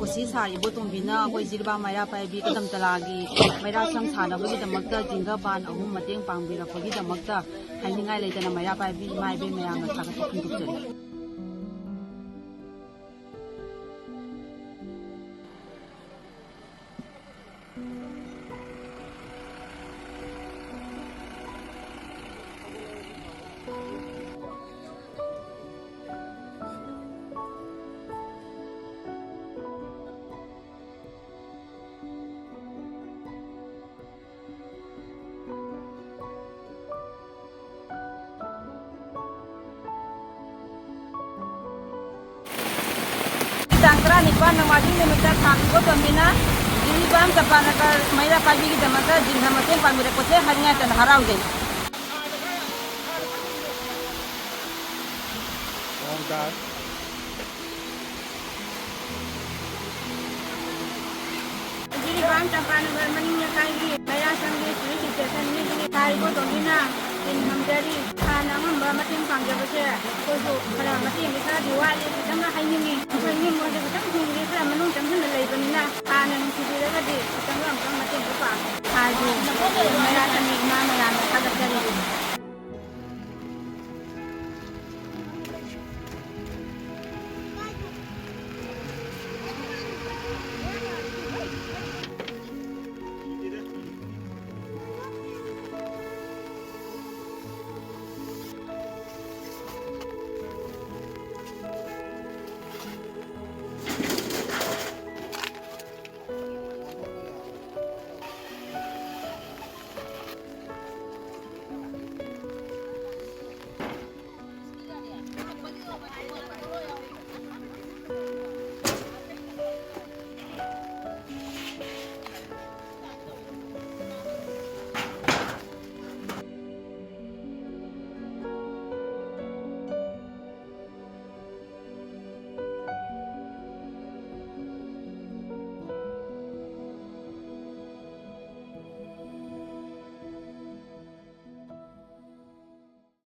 उसी सारीबो तुमबिना अखोई जिरबा मैरा पाइबी कदम तलागी मैरा संग सानबगीदमक्ता जिंगा बान अहुम मतेंग पांगबिरकपगीदमक्ता हाइनिंगाई लेतना मैरा पाइबी इमाइबे मयामना थागत फोंदोकचरी। Tangkra nipan namadi nemita tangko pembina ini bang kepanakar Maira pagi kita maka jingga macam pamira kote hanya tan harau deh. Jadi bang kepanakar meningnya kali Maira sambil sulit kita ni jadi hari ko pembina ini menjadi nama macam pangja betul. Koso pada macam kita diwali kita nak hari ni. Ini mungkin kita mungkin kita menung jangan lagi pembina. Anak kita lagi kita orang macam apa? Hari